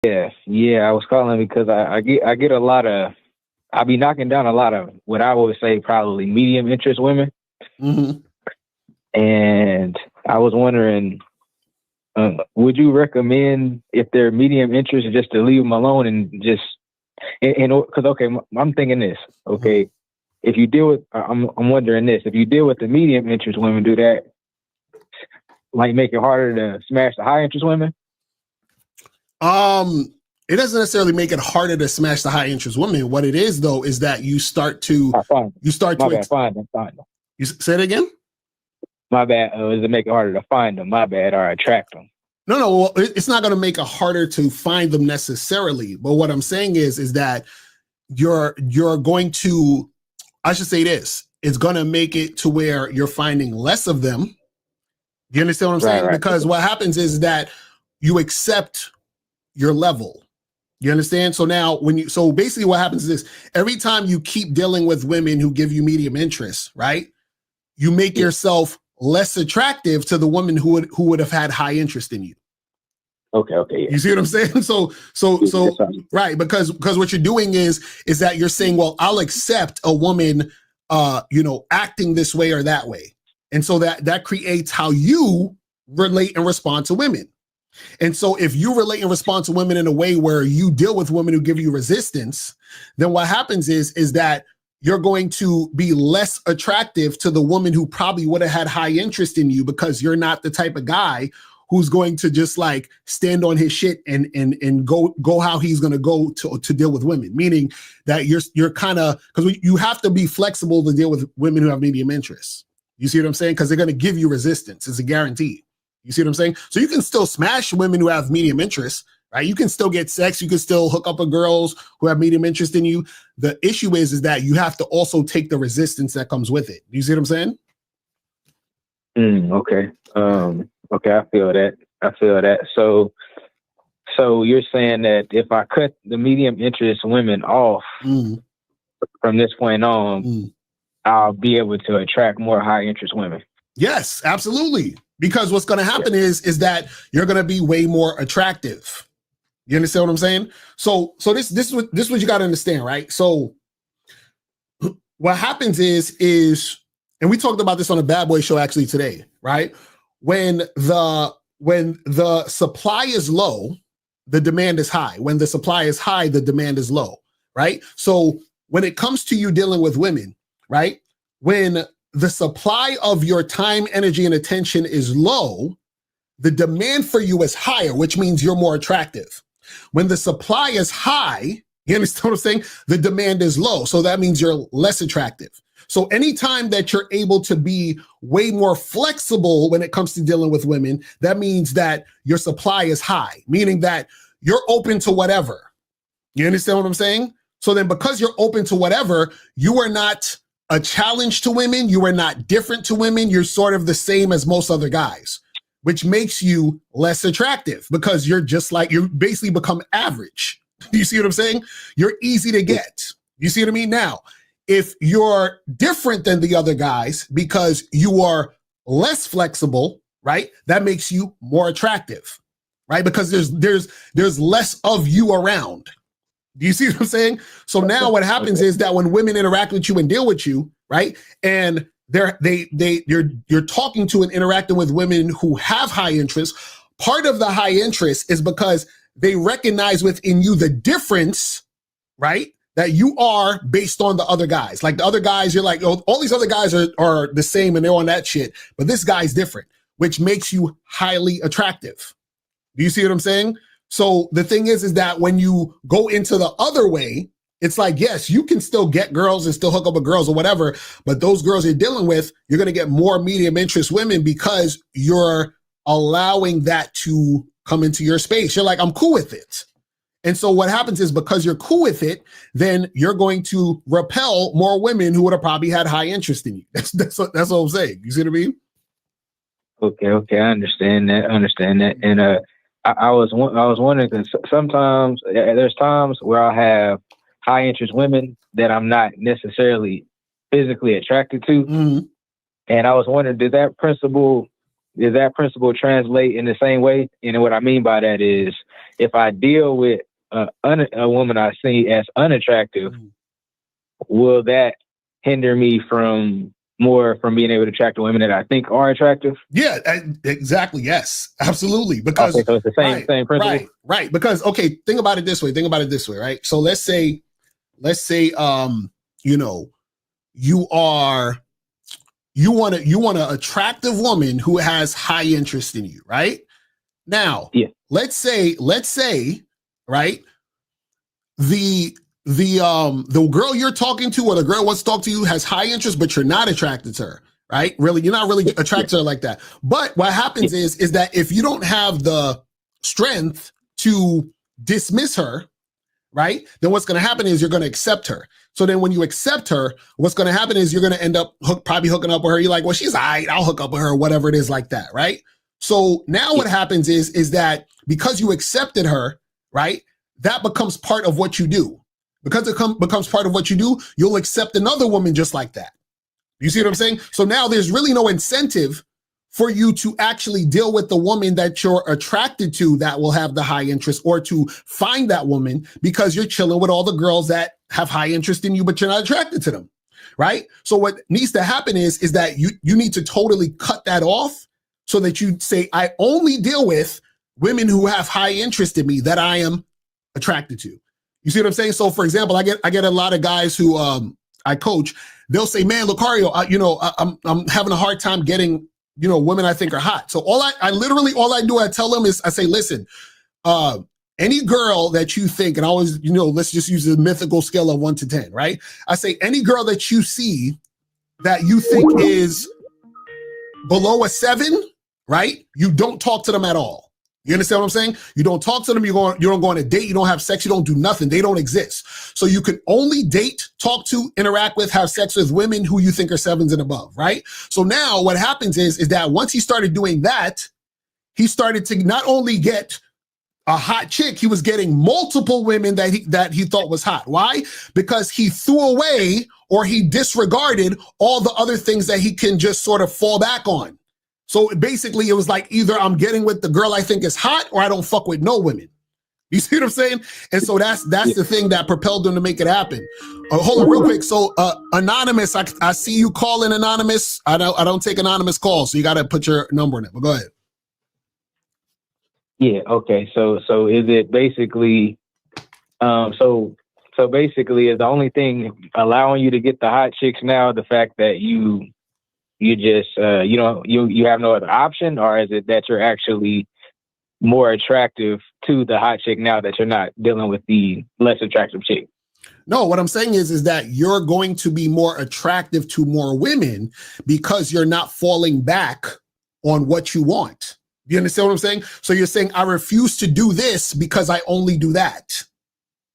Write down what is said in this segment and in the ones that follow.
Yeah. I was calling because I get a lot of, I be knocking down a lot of what I would say probably medium interest women, Mm-hmm. and I was wondering, would you recommend if they're medium interest just to leave them alone and just, because okay, I'm thinking this, okay, if you deal with, I'm wondering this, if you deal with the medium interest women, do that like make it harder to smash the high interest women? It doesn't necessarily make it harder to smash the high interest women. What it is though is that you start to Find them. You say it again? My bad. Does it make it harder to find them? My bad. Or attract them? No. Well, it's not going to make it harder to find them necessarily. But what I'm saying is that you're going to, I should say this, it's going to make it to where you're finding less of them. You understand what I'm saying? Right. Because what happens is that you accept your level. You understand? So now so basically what happens is this, every time you keep dealing with women who give you medium interest, right? You make yourself less attractive to the woman who would have had high interest in you. Okay. Yeah. You see what I'm saying? So right, because what you're doing is that you're saying, well, I'll accept a woman acting this way or that way. And so that creates how you relate and respond to women. And so if you relate and respond to women in a way where you deal with women who give you resistance, then what happens is that you're going to be less attractive to the woman who probably would have had high interest in you, because you're not the type of guy who's going to just like stand on his shit and go how he's going to go to deal with women. Meaning that you're kind of, because you have to be flexible to deal with women who have medium interests. You see what I'm saying? Because they're going to give you resistance. It's a guarantee. You see what I'm saying? So you can still smash women who have medium interests, right? You can still get sex. You can still hook up with girls who have medium interest in you. The issue is that you have to also take the resistance that comes with it. You see what I'm saying? Okay. Okay. I feel that. So you're saying that if I cut the medium interest women off from this point on, I'll be able to attract more high interest women? Yes, absolutely. Because what's going to happen is that you're going to be way more attractive. You understand what I'm saying? So this is what you got to understand, right? So what happens is, and we talked about this on a Bad Boy show actually today, right? When the supply is low, the demand is high. When the supply is high, the demand is low, right? So when it comes to you dealing with women, right? When the supply of your time, energy, and attention is low, the demand for you is higher, which means you're more attractive. When the supply is high, you understand what I'm saying? The demand is low. So that means you're less attractive. So anytime that you're able to be way more flexible when it comes to dealing with women, that means that your supply is high, meaning that you're open to whatever. You understand what I'm saying? So then because you're open to whatever, you are not a challenge to women. You are not different to women. You're sort of the same as most other guys, which makes you less attractive because you're just like, you basically become average. You see what I'm saying? You're easy to get. You see what I mean? Now, if you're different than the other guys because you are less flexible, right? That makes you more attractive, right? Because there's less of you around. Do you see what I'm saying? So now what happens is that when women interact with you and deal with you, right? And you're talking to and interacting with women who have high interest. Part of the high interest is because they recognize within you the difference, right? That you are based on the other guys. Like the other guys, you're like, oh, all these other guys are the same and they're on that shit, but this guy's different, which makes you highly attractive. Do you see what I'm saying? So the thing is that when you go into the other way, it's like, yes, you can still get girls and still hook up with girls or whatever, but those girls you're dealing with, you're going to get more medium interest women because you're allowing that to come into your space. You're like, I'm cool with it. And so what happens is because you're cool with it, then you're going to repel more women who would have probably had high interest in you. That's what I'm saying. You see what I mean? Okay. I understand that. And I was wondering, because sometimes there's times where I'll have high interest women that I'm not necessarily physically attracted to. Mm-hmm. And I was wondering, did that principle does that principle translate in the same way? And what I mean by that is, if I deal with a woman I see as unattractive, will that hinder me from being able to attract the women that I think are attractive? Yeah, exactly. Yes, absolutely. Because okay, so it's the same principle. Right. Because think about it this way. Right. So let's say, you know, you want an attractive woman who has high interest in you, right? Now, yeah. let's say, right, the girl you're talking to, or the girl wants to talk to you, has high interest, but you're not attracted to her, right? Really, you're not really attracted to her like that. But what happens is that if you don't have the strength to dismiss her, right, then what's going to happen is you're going to accept her. So then when you accept her, what's going to happen is you're going to end up probably hooking up with her. You're like, well, she's all right, I'll hook up with her, whatever it is like that, right? So now what happens is that because you accepted her, right, that becomes part of what you do. Because it becomes part of what you do, you'll accept another woman just like that. You see what I'm saying? So now there's really no incentive for you to actually deal with the woman that you're attracted to that will have the high interest, or to find that woman because you're chilling with all the girls that have high interest in you, but you're not attracted to them, right? So what needs to happen is that you need to totally cut that off, so that you say, I only deal with women who have high interest in me that I am attracted to. You see what I'm saying? So for example, I get a lot of guys who I coach. They'll say, man, Locario, I'm having a hard time getting, women I think are hot. So I tell them is, I say, listen, any girl that you think, and I always, let's just use the mythical scale of 1 to 10, right? I say, any girl that you see that you think is below a 7, right? You don't talk to them at all. You understand what I'm saying? You don't talk to them. You don't go on a date. You don't have sex. You don't do nothing. They don't exist. So you can only date, talk to, interact with, have sex with women who you think are 7s and above, right? So now what happens is that once he started doing that, he started to not only get a hot chick, he was getting multiple women that he thought was hot. Why? Because he threw away, or he disregarded, all the other things that he can just sort of fall back on. So basically it was like, either I'm getting with the girl I think is hot, or I don't fuck with no women. You see what I'm saying? And so that's the thing that propelled him to make it happen. Hold on real quick. So Anonymous, I see you calling Anonymous. I don't take anonymous calls, so you got to put your number in it, but go ahead. Yeah. Okay. So is it basically, so basically is the only thing allowing you to get the hot chicks now the fact that you just, you have no other option, or is it that you're actually more attractive to the hot chick now that you're not dealing with the less attractive chick? No, what I'm saying is that you're going to be more attractive to more women because you're not falling back on what you want. You understand what I'm saying? So you're saying, I refuse to do this because I only do that.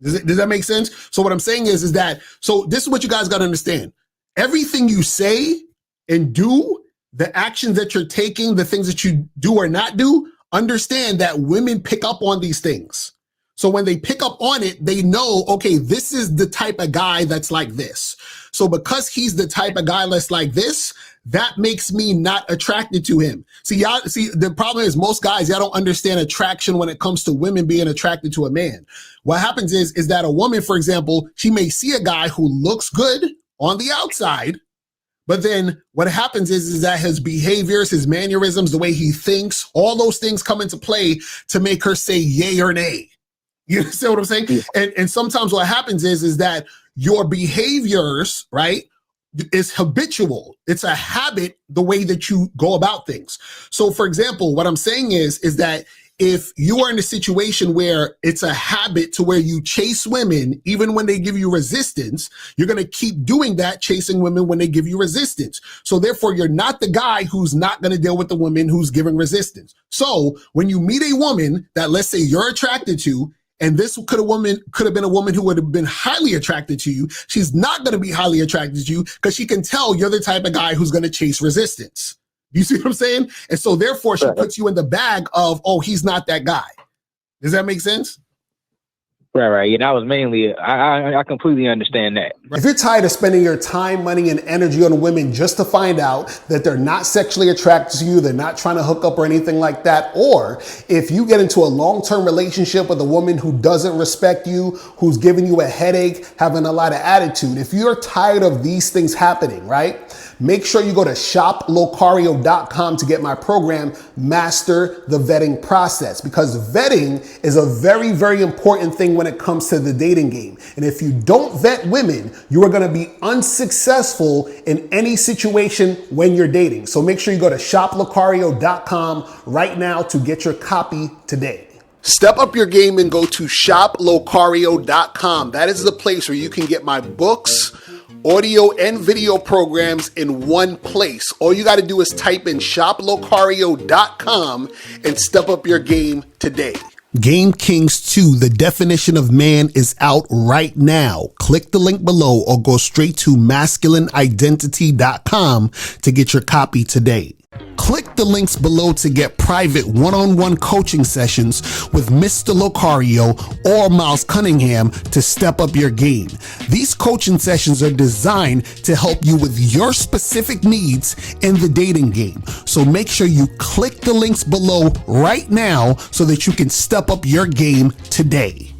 Does that make sense? So what I'm saying is that, so this is what you guys got to understand. Everything you say and do, the actions that you're taking, the things that you do or not do, understand that women pick up on these things. So when they pick up on it, they know, okay, this is the type of guy that's like this. So because he's the type of guy that's like this, that makes me not attracted to him. See, the problem is most guys, y'all don't understand attraction when it comes to women being attracted to a man. What happens is that a woman, for example, she may see a guy who looks good on the outside, but then what happens is that his behaviors, his mannerisms, the way he thinks, all those things come into play to make her say yay or nay. You understand what I'm saying? Yeah. And sometimes what happens is that your behaviors, right, is habitual. It's a habit, the way that you go about things. So for example, what I'm saying is that if you are in a situation where it's a habit to where you chase women, even when they give you resistance, you're going to keep doing that, chasing women when they give you resistance. So therefore, you're not the guy who's not going to deal with the woman who's giving resistance. So when you meet a woman that, let's say, you're attracted to, and this could have been a woman who would have been highly attracted to you, she's not going to be highly attracted to you because she can tell you're the type of guy who's going to chase resistance. You see what I'm saying? And so therefore she puts you in the bag of, oh, he's not that guy. Does that make sense? Right. And I was mainly, I completely understand that. If you're tired of spending your time, money, and energy on women just to find out that they're not sexually attracted to you, they're not trying to hook up or anything like that, or if you get into a long-term relationship with a woman who doesn't respect you, who's giving you a headache, having a lot of attitude, if you're tired of these things happening, right? Make sure you go to shoplocario.com to get my program, Master the Vetting Process, because vetting is a very, very important thing when it comes to the dating game. And if you don't vet women, you are going to be unsuccessful in any situation when you're dating. So make sure you go to shoplocario.com right now to get your copy today. Step up your game and go to shoplocario.com. That is the place where you can get my books, audio and video programs in one place. All you got to do is type in shoplocario.com and step up your game today. Game Kings 2, the definition of man, is out right now. Click the link below or go straight to masculineidentity.com to get your copy today. Click the links below to get private one-on-one coaching sessions with Mr. Locario or Miles Cunningham to step up your game. These coaching sessions are designed to help you with your specific needs in the dating game. So make sure you click the links below right now so that you can step up your game today.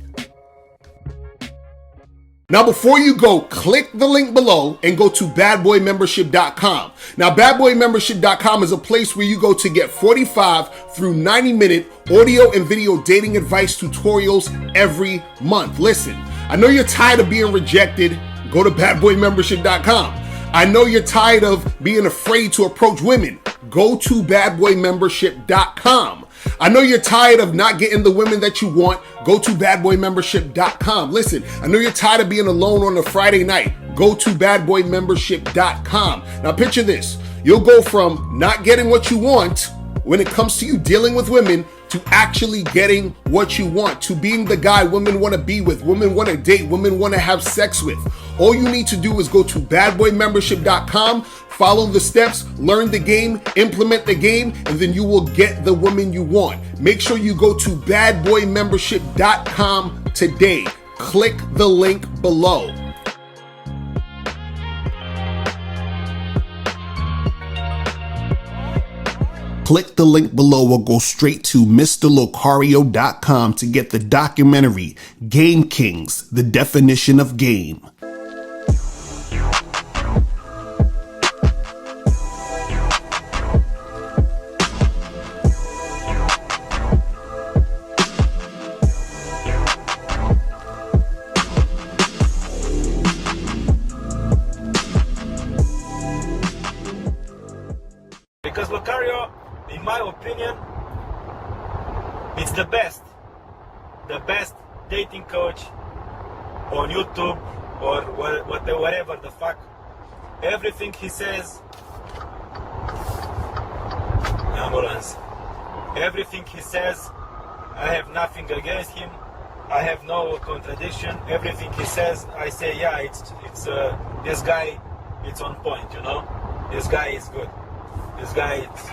Now, before you go, click the link below and go to badboymembership.com. Now, badboymembership.com is a place where you go to get 45 through 90-minute audio and video dating advice tutorials every month. Listen, I know you're tired of being rejected. Go to badboymembership.com. I know you're tired of being afraid to approach women. Go to badboymembership.com. I know you're tired of not getting the women that you want. Go to badboymembership.com. Listen, I know you're tired of being alone on a Friday night. Go to badboymembership.com. Now picture this. You'll go from not getting what you want when it comes to you dealing with women to actually getting what you want, to being the guy women want to be with, women want to date, women want to have sex with. All you need to do is go to badboymembership.com, follow the steps, learn the game, implement the game, and then you will get the woman you want. Make sure you go to badboymembership.com today. Click the link below. Click the link below or go straight to mr.locario.com to get the documentary, Game Kings, the definition of game. Because Locario, in my opinion, it's the best dating coach on YouTube or whatever the fuck. Everything he says, ambulance. Everything he says, I have nothing against him. I have no contradiction. Everything he says, I say, yeah, it's this guy, it's on point, you know. This guy is good. This guy is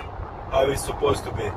how he's supposed to be.